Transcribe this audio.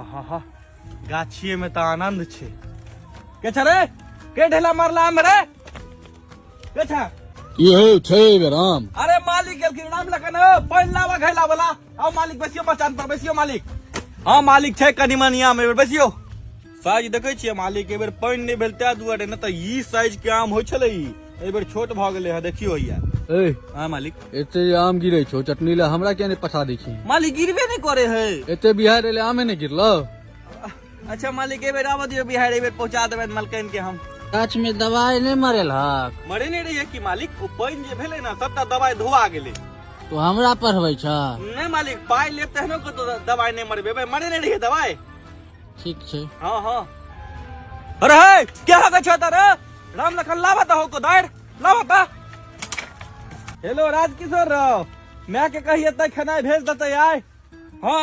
आहा गाछिए में तो आनंद छे। के छ रे के ढेला मारला हम रे के छ ये छे राम। अरे मालिक गेलखिन राम लखन पानी लावा घैला वाला। आओ मालिक बैसियो मचान पर बैसियो मालिक। हाँ मालिक छे कनी मनिया में बैसियो। साइज देखे छियै मालिक एबेर पानी नहीं भेल तै दुआरे न त ई साइज के आम होय छले ई एबेर छोट भ गेले है देखियो या। ए हां मालिक एते आम गिरै छौ चटनी ला हमरा क्या नहीं पठा दै छी। मालिक गिरबे नहीं करे है। एते बिहार एले आमे नहीं गिरलो। अच्छा मालिक एबेर आवा दियो बिहार एबेर पहुंचा देबे मलकन के हम। गाछ में दवाई नहीं मरेल हक। मरे नहीं रही है कि मालिक ओ पानी जे भेले ना सबटा दवाई धोआ गेले। तो हमरा पढ़बै छ नहीं मालिक पाई लेब तहनो को तो दवाई नहीं मरबे मरे नहीं रही है दवाई। ठीक छे। हाँ हाँ अरे है क्या हो गया तारा राम लखन लावा तो हो को दायर लावा ता। हेलो राजकिशोर राव मैं के कहिए तक खाना भेज देते आए।